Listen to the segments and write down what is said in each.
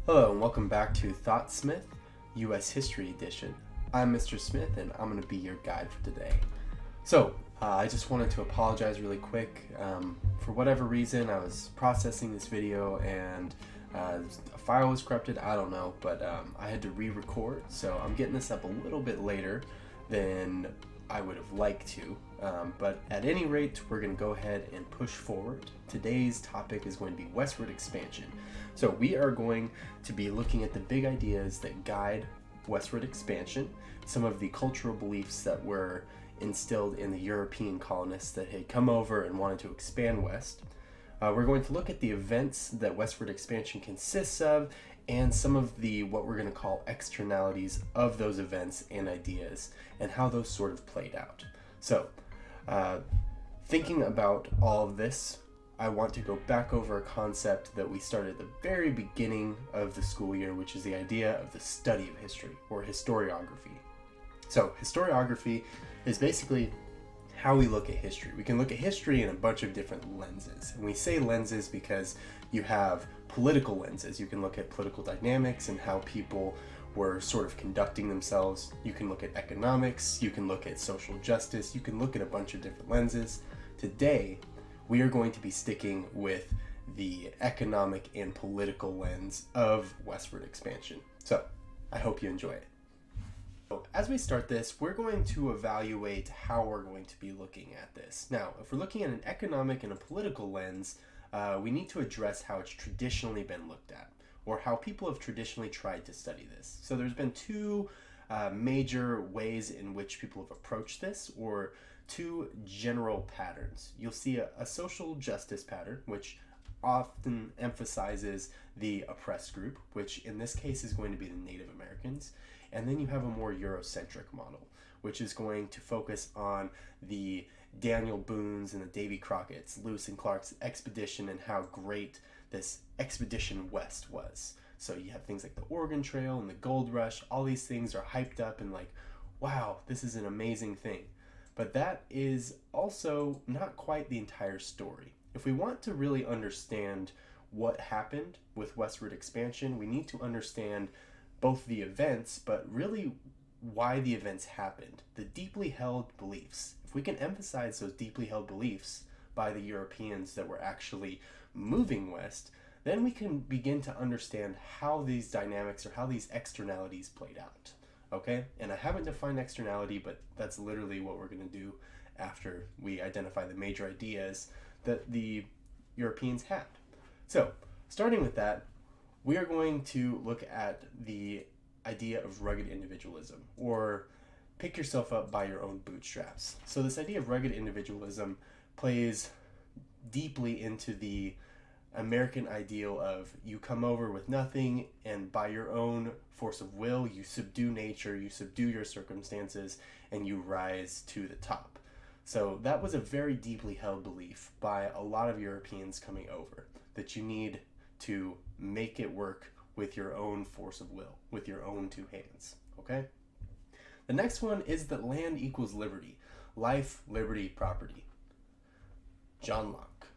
Hello and welcome back to ThoughtSmith U.S. History Edition. I'm Mr. Smith and I'm going to be your guide for today. I just wanted to apologize really quick. For whatever reason, I was processing this video and a file was corrupted. I don't know, but I had to re-record, so I'm getting this up a little bit later than I would have liked to. But at any rate, we're going to go ahead and push forward. Today's topic is going to be Westward Expansion. So we are going to be looking at the big ideas that guide Westward Expansion, some of the cultural beliefs that were instilled in the European colonists that had come over and wanted to expand west. We're going to look at the events that Westward Expansion consists of and some of the what we're going to call externalities of those events and ideas and how those sort of played out. So, thinking about all of this, I want to go back over a concept that we started at the very beginning of the school year, which is the idea of the study of history, or historiography. So, historiography is basically how we look at history. We can look at history in a bunch of different lenses. And we say lenses because you have political lenses. You can look at political dynamics and how people were sort of conducting themselves. You can look at economics. You can look at social justice. You can look at a bunch of different lenses. Today, we are going to be sticking with the economic and political lens of Westward Expansion. So, I hope you enjoy it. As we start this, we're going to evaluate how we're going to be looking at this. Now, if we're looking at an economic and a political lens, we need to address how it's traditionally been looked at, or how people have traditionally tried to study this. So there's been two major ways in which people have approached this, or two general patterns. You'll see a social justice pattern, which often emphasizes the oppressed group, which in this case is going to be the Native Americans. And then you have a more Eurocentric model, which is going to focus on the Daniel Boone's and the Davy Crockett's, Lewis and Clark's expedition and how great this expedition west was. So you have things like the Oregon Trail and the Gold Rush. All these things are hyped up and like, wow, this is an amazing thing. But that is also not quite the entire story. If we want to really understand what happened with Westward Expansion, we need to understand both the events, but really why the events happened, the deeply held beliefs. If we can emphasize those deeply held beliefs by the Europeans that were actually moving west, then we can begin to understand how these dynamics or how these externalities played out. Okay? And I haven't defined externality, but that's literally what we're going to do after we identify the major ideas that the Europeans had. So, starting with that, we are going to look at the idea of rugged individualism, or pick yourself up by your own bootstraps. So this idea of rugged individualism plays deeply into the American ideal of you come over with nothing and by your own force of will, you subdue nature, you subdue your circumstances, and you rise to the top. So that was a very deeply held belief by a lot of Europeans coming over, that you need to make it work with your own force of will, with your own two hands, okay? The next one is that land equals liberty. Life, liberty, property. John Locke.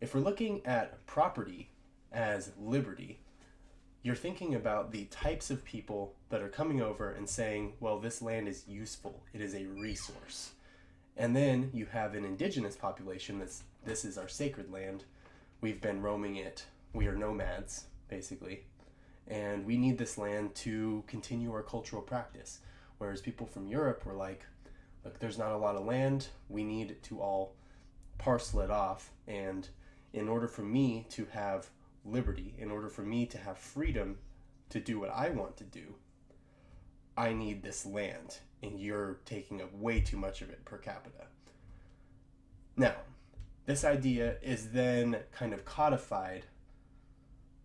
If we're looking at property as liberty, you're thinking about the types of people that are coming over and saying, well, this land is useful, it is a resource. And then you have an indigenous population this is our sacred land. We've been roaming it. We are nomads, basically. And we need this land to continue our cultural practice. Whereas people from Europe were like, look, there's not a lot of land. We need to all parcel it off. And in order for me to have liberty, in order for me to have freedom to do what I want to do, I need this land. And you're taking up way too much of it per capita. Now, this idea is then kind of codified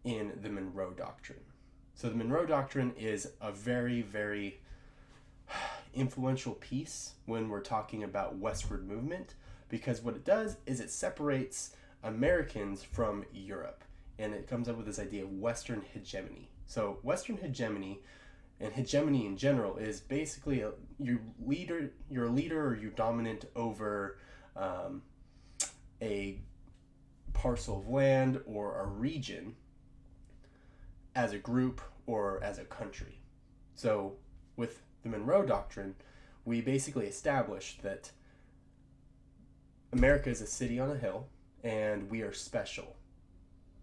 in the Monroe Doctrine. So the Monroe Doctrine is a very, very influential piece when we're talking about westward movement, because what it does is it separates Americans from Europe, and it comes up with this idea of Western hegemony. So Western hegemony and hegemony in general is basically you're a leader or you're dominant over a parcel of land or a region as a group or as a country. So with the Monroe Doctrine, we basically established that America is a city on a hill and we are special.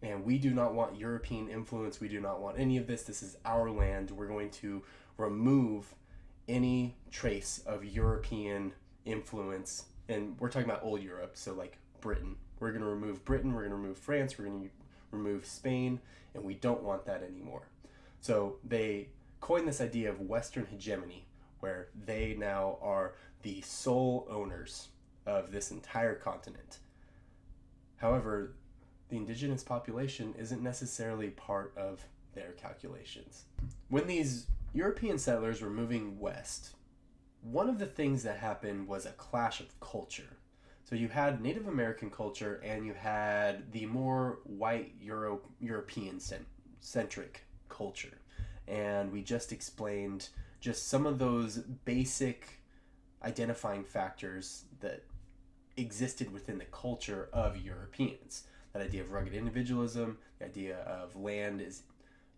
And we do not want European influence. We do not want any of this. This is our land. We're going to remove any trace of European influence. And we're talking about old Europe, so like Britain. We're going to remove Britain. We're going to remove France. We're going to remove Spain. And we don't want that anymore. So they coined this idea of Western hegemony, where they now are the sole owners of this entire continent. However, the indigenous population isn't necessarily part of their calculations. When these European settlers were moving west, one of the things that happened was a clash of culture. So you had Native American culture and you had the more white European centric culture. And we just explained just some of those basic identifying factors that existed within the culture of Europeans. That idea of rugged individualism, the idea of land is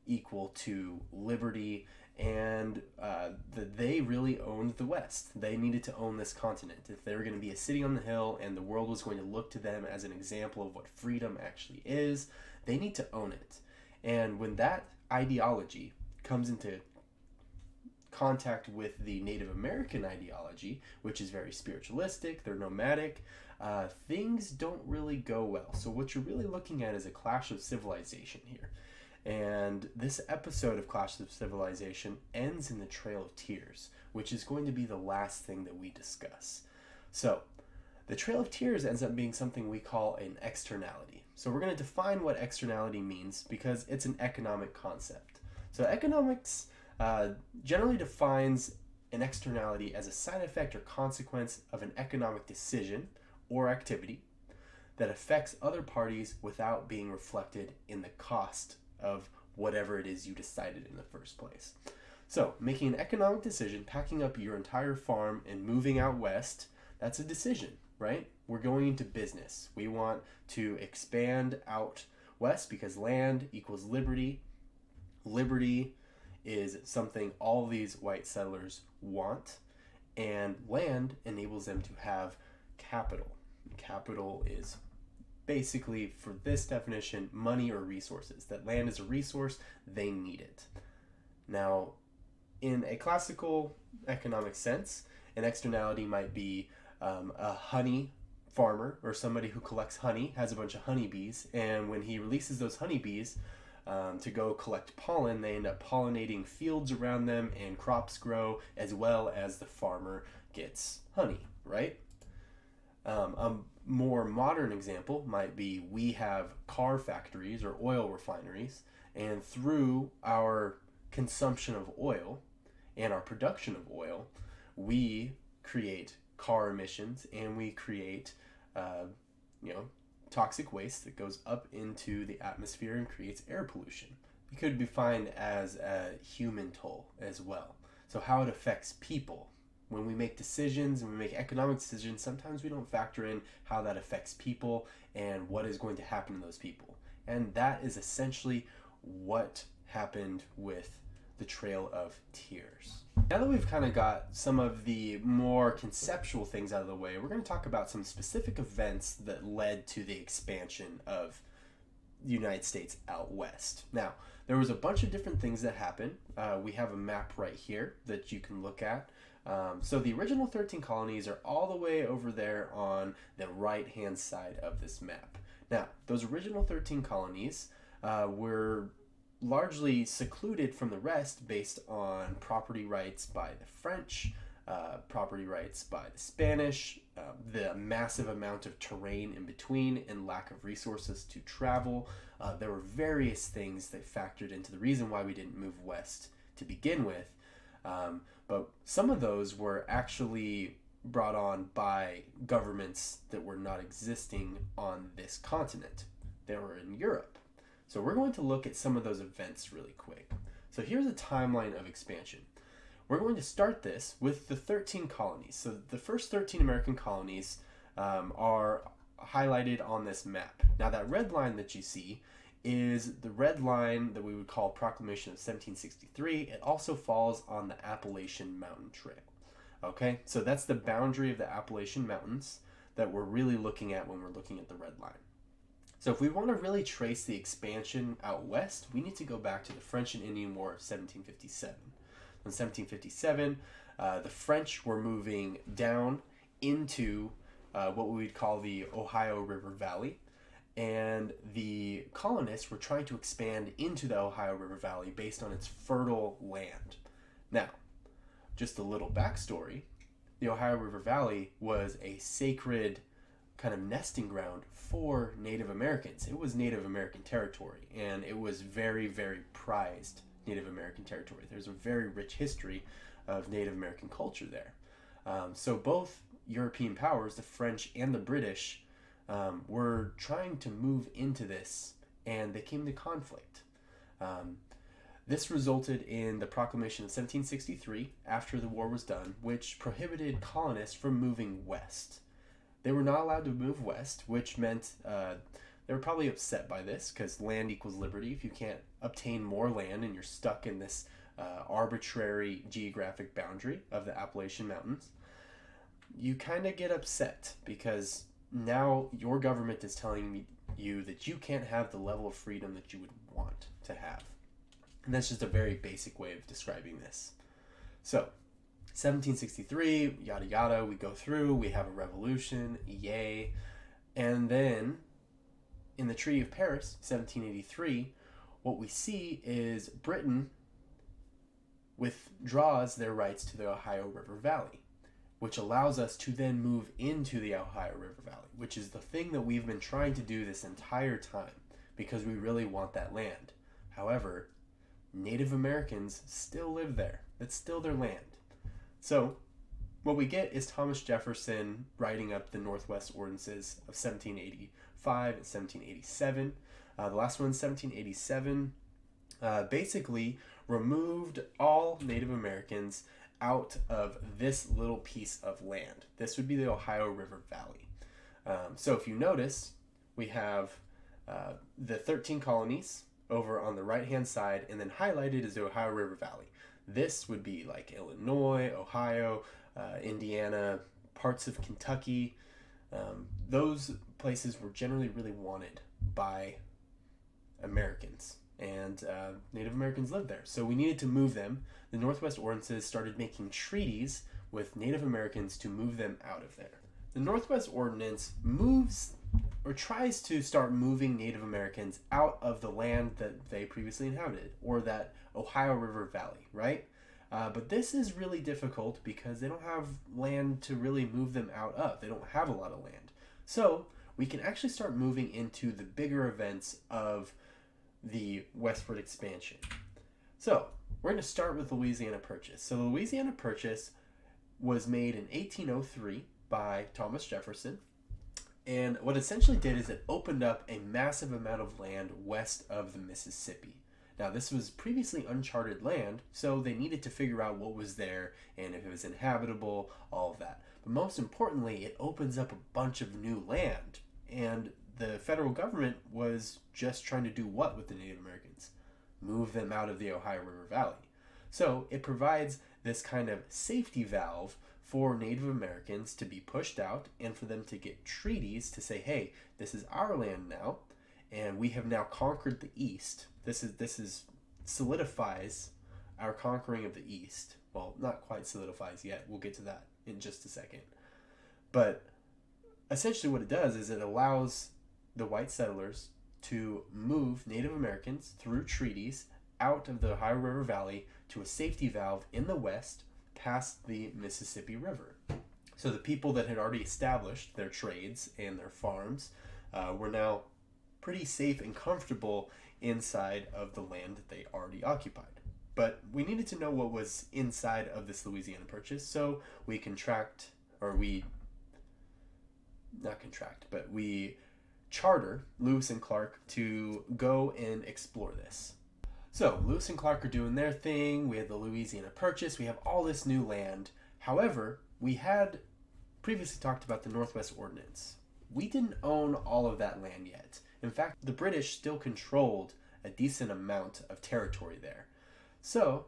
equal to liberty, and that they really owned the West. They needed to own this continent. If they were going to be a city on the hill and the world was going to look to them as an example of what freedom actually is, they need to own it. And when that ideology comes into contact with the Native American ideology, which is very spiritualistic, they're nomadic, things don't really go well. So what you're really looking at is a clash of civilization here. And this episode of Clash of Civilization ends in the Trail of Tears, which is going to be the last thing that we discuss. So the Trail of Tears ends up being something we call an externality. So we're going to define what externality means because it's an economic concept. So economics generally defines an externality as a side effect or consequence of an economic decision or activity that affects other parties without being reflected in the cost of whatever it is you decided in the first place. So making an economic decision, packing up your entire farm and moving out west, that's a decision, right? We're going into business. We want to expand out west because land equals liberty. Liberty is something all these white settlers want, and land enables them to have capital. Capital is basically, for this definition, money or resources. That land is a resource, they need it. Now, in a classical economic sense, an externality might be a honey farmer or somebody who collects honey, has a bunch of honeybees, and when he releases those honeybees to go collect pollen, they end up pollinating fields around them and crops grow, as well as the farmer gets honey, right? A more modern example might be we have car factories or oil refineries, and through our consumption of oil and our production of oil, we create car emissions and we create toxic waste that goes up into the atmosphere and creates air pollution. It could be defined as a human toll as well. So how it affects people. When we make decisions and we make economic decisions, sometimes we don't factor in how that affects people and what is going to happen to those people. And that is essentially what happened with the Trail of Tears. Now that we've kind of got some of the more conceptual things out of the way, we're going to talk about some specific events that led to the expansion of the United States out west. Now, there was a bunch of different things that happened. We have a map right here that you can look at. So the original 13 colonies are all the way over there on the right-hand side of this map. Now, those original 13 colonies were largely secluded from the rest based on property rights by the French, property rights by the Spanish, the massive amount of terrain in between, and lack of resources to travel. There were various things that factored into the reason why we didn't move west to begin with. But some of those were actually brought on by governments that were not existing on this continent. They were in Europe. So we're going to look at some of those events really quick. So here's a timeline of expansion. We're going to start this with the 13 colonies. So the first 13 American colonies are highlighted on this map. Now that red line that you see is the red line that we would call Proclamation of 1763. It also falls on the Appalachian Mountain Trail. Okay, so that's the boundary of the Appalachian Mountains that we're really looking at when we're looking at the red line. So if we want to really trace the expansion out west, we need to go back to the French and Indian War of 1757. In 1757, the French were moving down into what we would call the Ohio River Valley, and the colonists were trying to expand into the Ohio River Valley based on its fertile land. Now, just a little backstory, the Ohio River Valley was a sacred kind of nesting ground for Native Americans. It was Native American territory, and it was very, very prized Native American territory. There's a very rich history of Native American culture there. So both European powers, the French and the British, were trying to move into this, and they came to conflict. This resulted in the Proclamation of 1763 after the war was done, which prohibited colonists from moving west. They were not allowed to move west, which meant they were probably upset by this because land equals liberty. If you can't obtain more land and you're stuck in this arbitrary geographic boundary of the Appalachian Mountains, you kind of get upset because now your government is telling you that you can't have the level of freedom that you would want to have. And that's just a very basic way of describing this. So, 1763, yada yada, we go through, we have a revolution, yay. And then, in the Treaty of Paris, 1783, what we see is Britain withdraws their rights to the Ohio River Valley, which allows us to then move into the Ohio River Valley, which is the thing that we've been trying to do this entire time because we really want that land. However, Native Americans still live there. It's still their land. So, what we get is Thomas Jefferson writing up the Northwest Ordinances of 1785 and 1787. The last one, 1787, basically removed all Native Americans out of this little piece of land. This would be the Ohio River Valley. So if you notice, we have the 13 colonies over on the right-hand side, and then highlighted is the Ohio River Valley. This would be like Illinois, Ohio, Indiana, parts of Kentucky. Those places were generally really wanted by Americans, and Native Americans lived there. So we needed to move them. The Northwest Ordinances started making treaties with Native Americans to move them out of there. The Northwest Ordinance moves or tries to start moving Native Americans out of the land that they previously inhabited, or that Ohio River Valley, right? But this is really difficult because they don't have land to really move them out of. They don't have a lot of land. So we can actually start moving into the bigger events of the Westward Expansion. So we're going to start with the Louisiana Purchase. So the Louisiana Purchase was made in 1803 by Thomas Jefferson. And what it essentially did is it opened up a massive amount of land west of the Mississippi. Now, this was previously uncharted land, so they needed to figure out what was there and if it was inhabitable, all of that. But most importantly, it opens up a bunch of new land. And the federal government was just trying to do what with the Native Americans? Move them out of the Ohio River Valley. So it provides this kind of safety valve for Native Americans to be pushed out and for them to get treaties to say, hey, this is our land now, and we have now conquered the East. This is solidifies our conquering of the East. Well, not quite solidifies yet. We'll get to that in just a second. But essentially what it does is it allows the white settlers to move Native Americans through treaties out of the Ohio River Valley to a safety valve in the west past the Mississippi River. So the people that had already established their trades and their farms were now pretty safe and comfortable inside of the land that they already occupied. But we needed to know what was inside of this Louisiana Purchase, so we charter Lewis and Clark to go and explore this. So Lewis and Clark are doing their thing. We had the Louisiana Purchase. We have all this new land. However, we had previously talked about the Northwest Ordinance. We didn't own all of that land yet. In fact, the British still controlled a decent amount of territory there. So,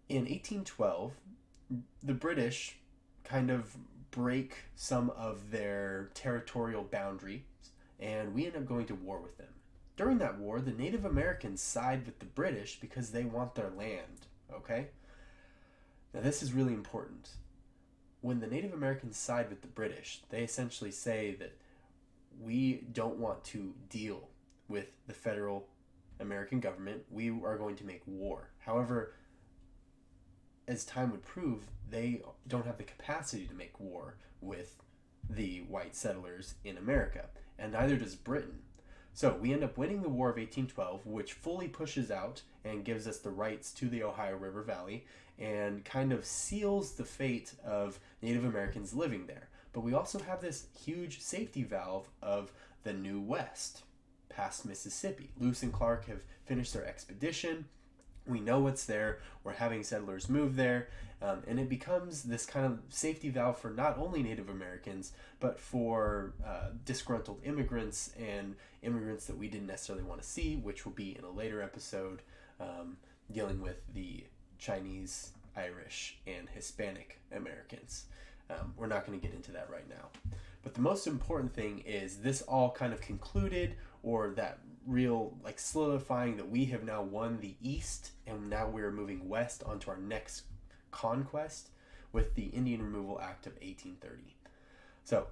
in 1812, the British kind of break some of their territorial boundaries, and we end up going to war with them. During that war, the Native Americans side with the British because they want their land, okay? Now, this is really important. When the Native Americans side with the British, they essentially say that we don't want to deal with the federal American government. We are going to make war. However, as time would prove, they don't have the capacity to make war with the white settlers in America, and neither does Britain. So we end up winning the War of 1812, which fully pushes out and gives us the rights to the Ohio River Valley and kind of seals the fate of Native Americans living there. But we also have this huge safety valve of the New West past Mississippi. Lewis and Clark have finished their expedition. We know what's there. We're having settlers move there. And it becomes this kind of safety valve for not only Native Americans, but for disgruntled immigrants and immigrants that we didn't necessarily want to see, which will be in a later episode dealing with the Chinese, Irish, and Hispanic Americans. We're not going to get into that right now. But the most important thing is this all kind of concluded, or that real like solidifying that we have now won the East, and now we're moving west onto our next conquest with the Indian Removal Act of 1830. So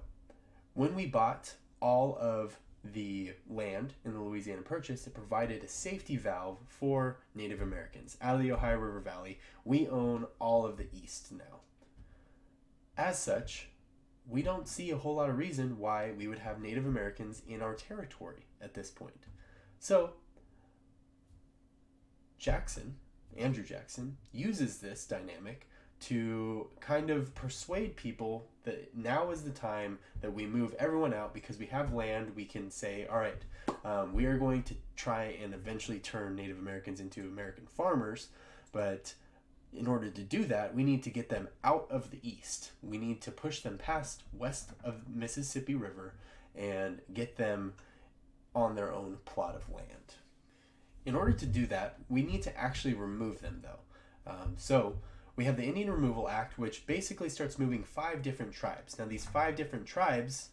when we bought all of the land in the Louisiana Purchase, it provided a safety valve for Native Americans. Out of the Ohio River Valley, we own all of the East now. As such, we don't see a whole lot of reason why we would have Native Americans in our territory at this point. So, Andrew Jackson, uses this dynamic to kind of persuade people that now is the time that we move everyone out because we have land. We can say, all right, we are going to try and eventually turn Native Americans into American farmers, but in order to do that, we need to get them out of the East. We need to push them past west of Mississippi River and get them on their own plot of land. In order to do that, we need to actually remove them, though. So we have the Indian Removal Act, which basically starts moving 5 different tribes. Now, these 5 different tribes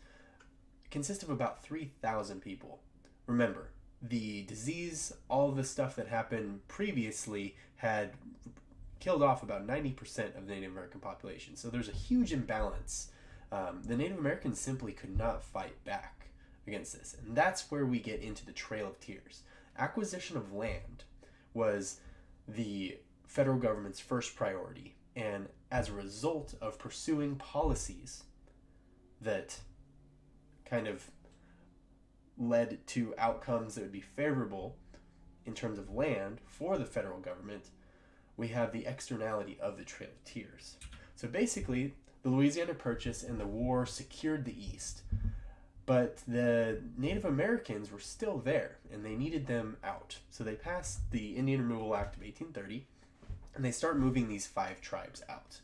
consist of about 3,000 people. Remember, the disease, all of the stuff that happened previously had killed off about 90% of the Native American population. So there's a huge imbalance. The Native Americans simply could not fight back against this. And that's where we get into the Trail of Tears. Acquisition of land was the federal government's first priority. And as a result of pursuing policies that kind of led to outcomes that would be favorable in terms of land for the federal government, we have the externality of the Trail of Tears. So basically, the Louisiana Purchase and the war secured the East, but the Native Americans were still there, and they needed them out. So they passed the Indian Removal Act of 1830, and they start moving these 5 tribes out.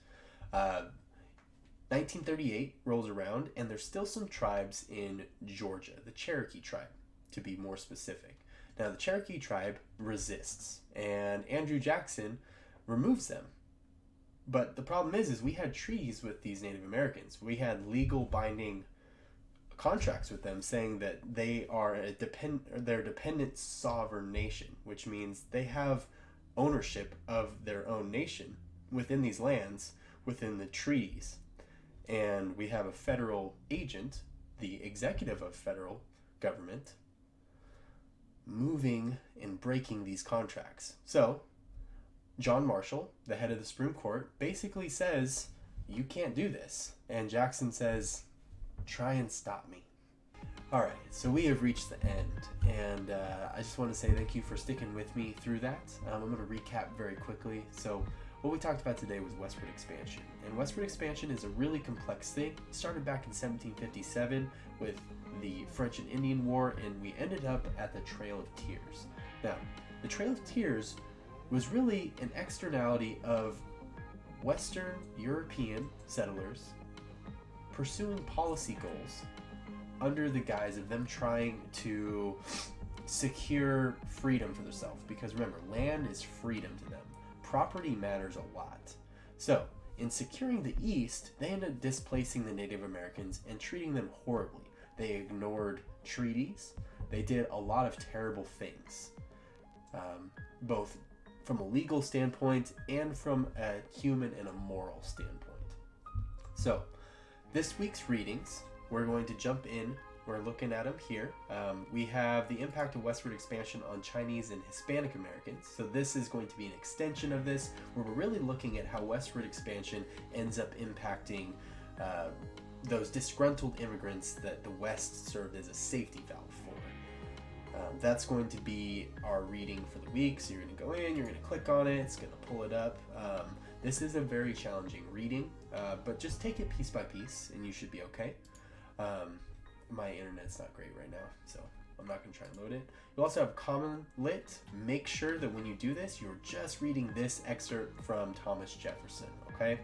1938 rolls around, and there's still some tribes in Georgia, the Cherokee tribe, to be more specific. Now, the Cherokee tribe resists, and Andrew Jackson removes them. But the problem is we had treaties with these Native Americans. We had legal binding contracts with them saying that they are they're a dependent sovereign nation, which means they have ownership of their own nation within these lands, within the treaties. And we have a federal agent, the executive of federal government, moving and breaking these contracts. So John Marshall, the head of the Supreme Court, basically says, you can't do this. And Jackson says, try and stop me. All right, so we have reached the end, and I just want to say thank you for sticking with me through that. I'm going to recap very quickly. So what we talked about today was Westward Expansion. And Westward Expansion is a really complex thing. It started back in 1757 with the French and Indian War, and we ended up at the Trail of Tears. Now, the Trail of Tears was really an externality of Western European settlers pursuing policy goals under the guise of them trying to secure freedom for themselves. Because remember, land is freedom to them. Property matters a lot. So, in securing the East, they ended up displacing the Native Americans and treating them horribly. They ignored treaties. They did a lot of terrible things, both from a legal standpoint and from a human and a moral standpoint. So, this week's readings, we're going to jump in. We're looking at them here. We have the impact of westward expansion on Chinese and Hispanic Americans. So this is going to be an extension of this, where we're really looking at how westward expansion ends up impacting those disgruntled immigrants that the West served as a safety valve for. That's going to be our reading for the week. So you're going to go in, you're going to click on it, it's going to pull it up. This is a very challenging reading, but just take it piece by piece and you should be okay. My internet's not great right now, so I'm not going to try and load it. You also have Common Lit. Make sure that when you do this, you're just reading this excerpt from Thomas Jefferson, okay?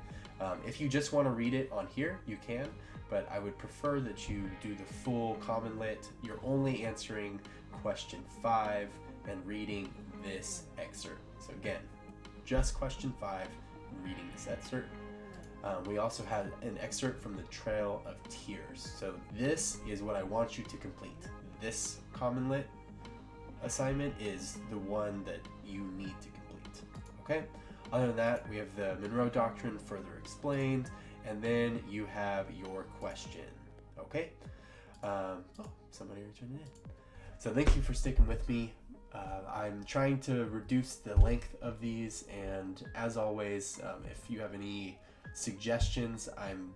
If you just want to read it on here, you can, but I would prefer that you do the full Common Lit. You're only answering question 5 and reading this excerpt. So again, just question 5 and reading this excerpt. We also had an excerpt from the Trail of Tears. So this is what I want you to complete. This Common Lit assignment is the one that you need to complete. Okay? Other than that, we have the Monroe Doctrine further explained, and then you have your question. Okay? Somebody returned it in. So thank you for sticking with me. I'm trying to reduce the length of these, and as always, if you have any suggestions, I'm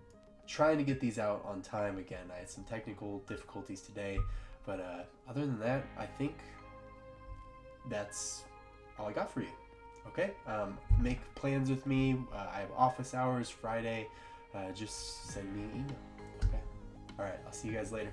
trying to get these out on time. Again, I had some technical difficulties today, but other than that, I think that's all I got for you. Okay? Make plans with me. I have office hours Friday. Just send me an email. Okay? All right, I'll see you guys later.